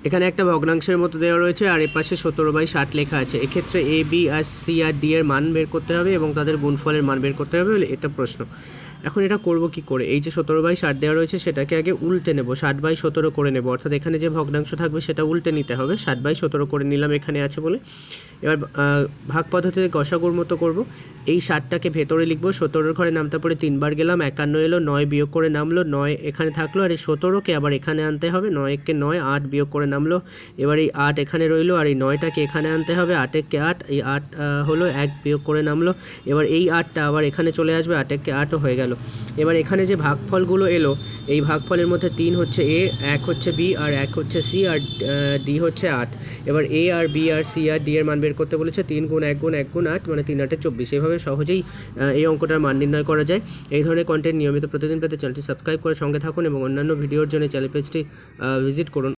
এখানে একটা ভগ্নাংশের মতো দেওয়া রয়েছে আর এর পাশে 17/60 লেখা আছে। এক্ষেত্রে A B R C R D এর মান বের করতে হবে এবং তাদের গুণফলের মান বের করতে হবে, এটা প্রশ্ন। এখন এটা করব কি করে? এই যে 17/60 দেওয়া রয়েছে সেটাকে আগে উল্টে নেব, 60/17 করে নেব, অর্থাৎ এখানে যে ভগ্নাংশ থাকবে সেটা উল্টে নিতে হবে। 60/17 করে নিলাম এখানে আছে বলে। এবার ভাগ পদ্ধতিতে গসাগুর মতো করব। এই 60টাকে ভেতরে লিখব, 17 ঘরে নামতে পড়ে 3 বার গেলাম, 51 এলো, 9 বিয়োগ করে নামলো, 9 এখানে থাকলো, আর এই 17কে আবার এখানে আনতে হবে, 9কে 9, 8 বিয়োগ করে নামলো, এবার এই 8 এখানে রইলো, আর এই 9টাকে এখানে আনতে হবে, 8কে 8, এই 8 হলো, 1 বিয়োগ করে নামলো, এবার এই 8টা আবার এখানে চলে আসবে, 8কে 8ও হয়ে গেল। এবার এখানে যে ভাগফলগুলো এলো, এই ভাগফলের মধ্যে 3 হচ্ছে এ, 1 হচ্ছে বি, আর 1 হচ্ছে সি, আর ডি হচ্ছে 8। এবার এ আর বি আর সি আর ডি এর মান বের করতে বলেছে। 3 গুণ 1 গুণ 1 গুণ 8 মানে 3 8 24। এভাবে সহজেই এই অঙ্কটার মান নির্ণয় করা যায়। এই ধরনের কন্টেন্ট নিয়মিত প্রতিদিন পেতে চ্যানেলটি সাবস্ক্রাইব করে সঙ্গে থাকুন এবং অন্যান্য ভিডিওর জন্য চ্যানেল পেজটি ভিজিট করুন।